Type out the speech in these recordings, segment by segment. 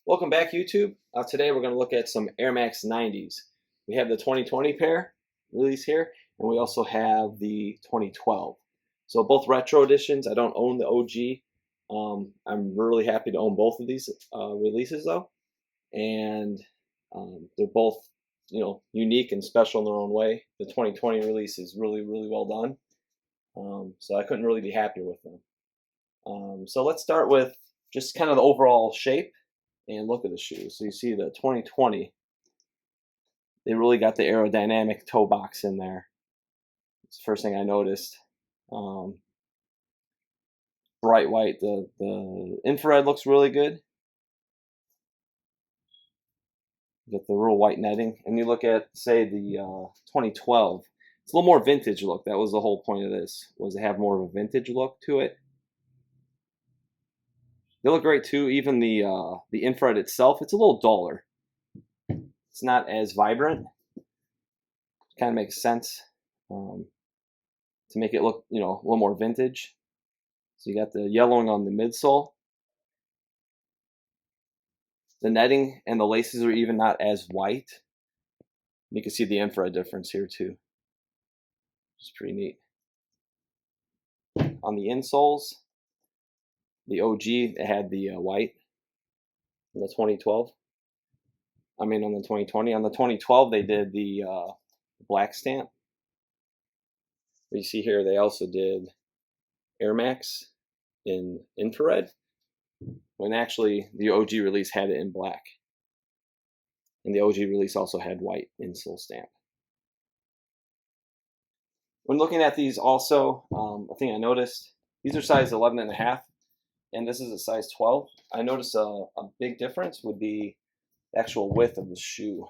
Welcome back, YouTube. Today we're going to look at some Air Max 90s. We have the 2020 pair release here, and we also have the 2012. So both retro editions. I don't own the OG. I'm really happy to own both of these releases though, and they're both, unique and special in their own way. The 2020 release is really well done, so I couldn't really be happier with them. So let's start with just kind of the overall shape and look at the shoes. So you see the 2020, they really got the aerodynamic toe box in there. It's the first thing I noticed. Bright white, the infrared looks really good. You get the real white netting. And you look at, say, the 2012, it's a little more vintage look. That was the whole point of this, was to have more of a vintage look to it. They look great too. Even the infrared itself, it's a little duller. It's not as vibrant. Kind of makes sense to make it look, a little more vintage. So you got the yellowing on the midsole. The netting and the laces are even not as white. You can see the infrared difference here too. It's pretty neat. On the insoles, the OG, it had the white. On the 2012, on the 2020. On the 2012, they did the black stamp. But you see here, they also did Air Max in infrared, when actually the OG release had it in black. And the OG release also had white insole stamp. When looking at these also, a thing I noticed, these are size 11.5. And this is a size 12. I noticed a big difference would be the actual width of the shoe.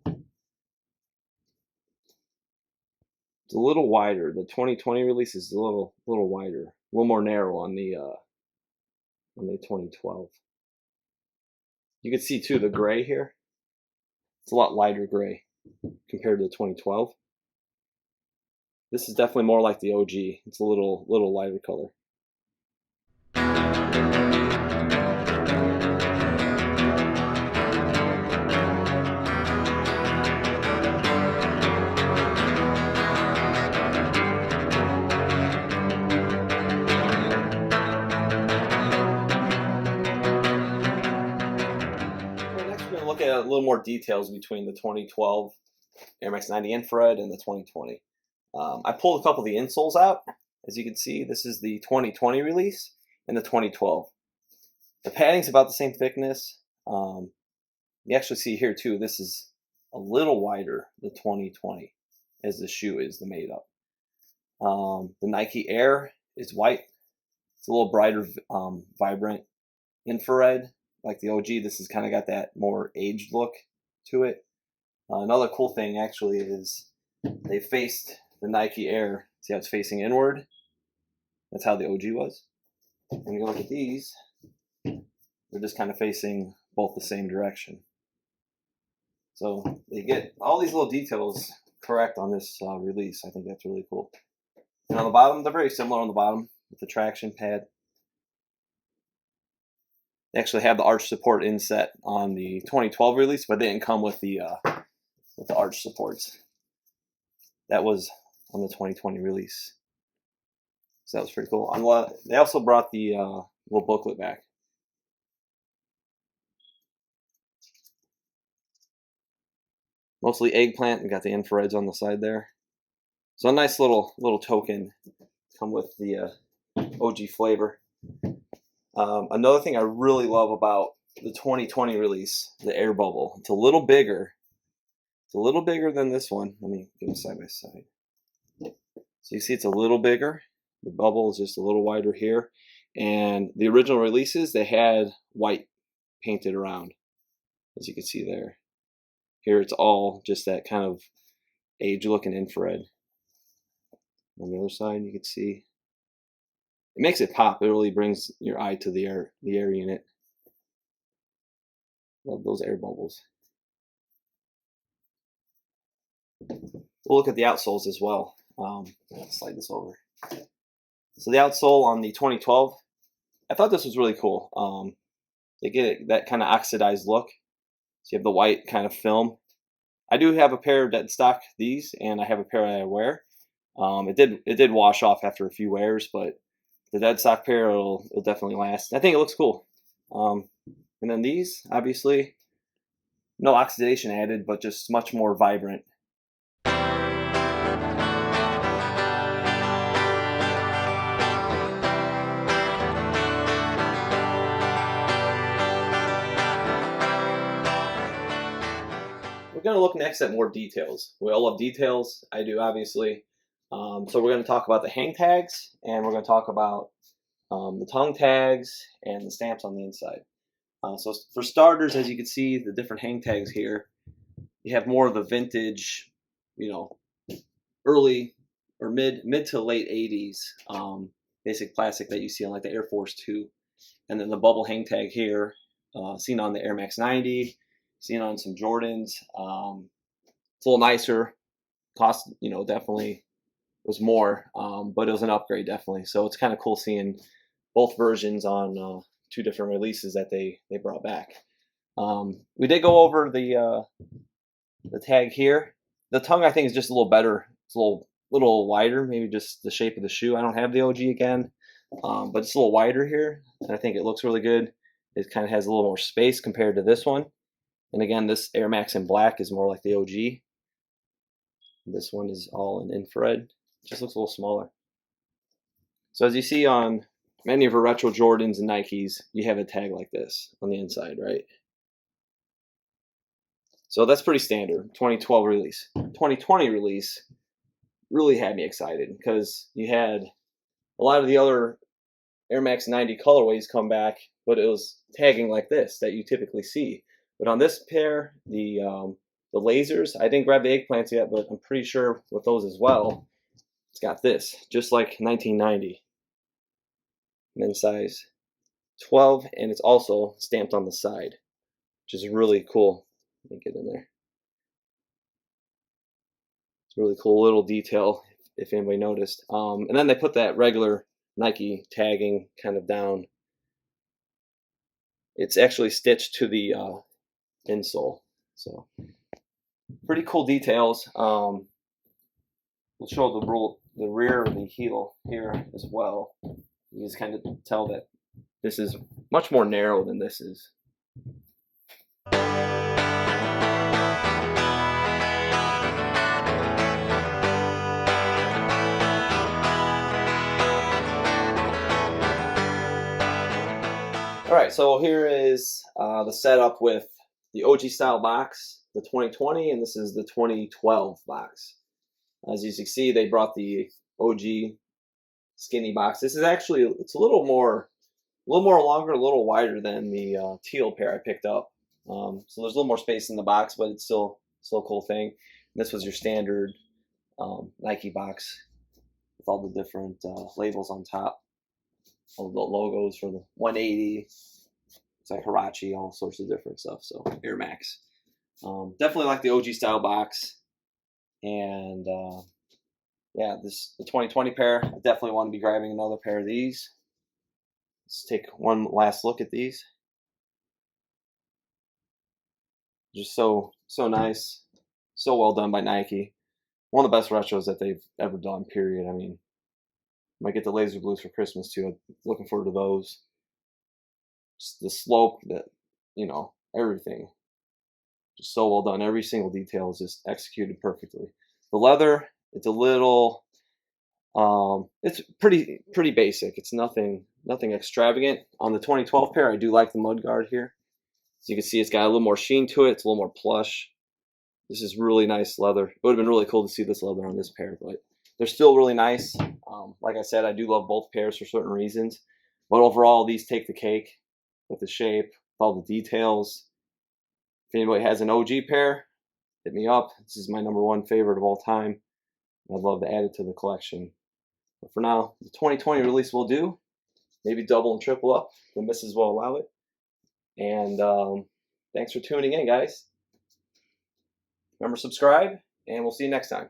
It's a little wider. The 2020 release is a little wider, a little more narrow on the 2012. You can see too the gray here. It's a lot lighter gray compared to the 2012. This is definitely more like the OG. It's a little lighter color. Look at a little more details between the 2012 Air Max 90 infrared and the 2020. I pulled a couple of the insoles out. As you can see, this is the 2020 release and the 2012. The padding's about the same thickness. You actually see here too, this is a little wider, the 2020, as the shoe is the made up. The Nike Air is white. It's a little brighter, vibrant infrared. Like the OG, this has kind of got that more aged look to it. Another cool thing actually is they faced the Nike Air. See how it's facing inward? That's how the OG was. And you look at these, they're just kind of facing both the same direction. So they get all these little details correct on this release. I think that's really cool. And on the bottom, they're very similar on the bottom with the traction pad. They actually have the arch support inset on the 2012 release, but they didn't come with the arch supports. That was on the 2020 release. So that was pretty cool. They also brought the little booklet back. Mostly eggplant. We got the infrareds on the side there. So a nice little token come with the OG flavor. Another thing I really love about the 2020 release, the air bubble. It's a little bigger. It's a little bigger than this one. Let me get them side by side. So you see it's a little bigger. The bubble is just a little wider here. And the original releases, they had white painted around, as you can see there. Here it's all just that kind of age-looking infrared. On the other side, you can see it makes it pop. It really brings your eye to the air unit. Love those air bubbles. We'll look at the outsoles as well. Let's slide this over. So the outsole on the 2012, I thought this was really cool. They get that kind of oxidized look. So you have the white kind of film. I do have a pair of dead stock these, and I have a pair that I wear. It did wash off after a few wears, but the dead stock pair it'll definitely last. I think it looks cool. And then these, obviously, no oxidation added, but just much more vibrant. We're going to look next at more details. We all love details. I do, obviously. So we're going to talk about the hang tags, and we're going to talk about the tongue tags and the stamps on the inside. So for starters, as you can see, the different hang tags here, you have more of the vintage, early or mid to late 80s basic plastic that you see on like the Air Force 2. And then the bubble hang tag here, seen on the Air Max 90, seen on some Jordans. It's a little nicer. Cost, definitely was more, but it was an upgrade definitely. So it's kind of cool seeing both versions on two different releases that they brought back. We did go over the tag here. The tongue I think is just a little better. It's a little wider, maybe just the shape of the shoe. I don't have the OG again, but it's a little wider here, and I think it looks really good. It kind of has a little more space compared to this one. And again, this Air Max in black is more like the OG. This one is all in infrared. It just looks a little smaller. So as you see on many of our retro Jordans and Nikes, you have a tag like this on the inside, right? So that's pretty standard. 2012 release. 2020 release really had me excited because you had a lot of the other Air Max 90 colorways come back, but it was tagging like this that you typically see. But on this pair, the lasers, I didn't grab the eggplants yet, but I'm pretty sure with those as well, it's got this, just like 1990. Men's size 12, and it's also stamped on the side, which is really cool. Let me get in there. It's a really cool little detail, if anybody noticed. And then they put that regular Nike tagging kind of down. It's actually stitched to the insole, so pretty cool details. We'll show the rear of the heel here as well. You just kind of tell that this is much more narrow than this is. Alright, so here is the setup with the OG style box, the 2020, and this is the 2012 box. As you can see, they brought the OG skinny box. This is actually, it's a little more longer, a little wider than the teal pair I picked up. So there's a little more space in the box, but it's still a cool thing. And this was your standard Nike box with all the different labels on top. All the logos for the 180. It's like Hirachi, all sorts of different stuff. So Air Max. Definitely like the OG style box. And yeah, the 2020 pair, I definitely want to be grabbing another pair of these. Let's take one last look at these. Just so nice, so well done by Nike. One of the best retros that they've ever done, period. I mean, might get the laser blues for Christmas too. I'm looking forward to those. Just the slope, that everything, just so well done. Every single detail is just executed perfectly. The leather, it's a little, it's pretty basic. It's nothing extravagant. On the 2012 pair, I do like the mud guard here. As you can see, it's got a little more sheen to it. It's a little more plush. This is really nice leather. It would have been really cool to see this leather on this pair, but they're still really nice. Like I said, I do love both pairs for certain reasons, but overall, these take the cake with the shape, all the details. If anybody has an OG pair, hit me up. This is my #1 favorite of all time. I'd love to add it to the collection. But for now, the 2020 release will do. Maybe double and triple up. The missus will allow it. And thanks for tuning in, guys. Remember, subscribe, and we'll see you next time.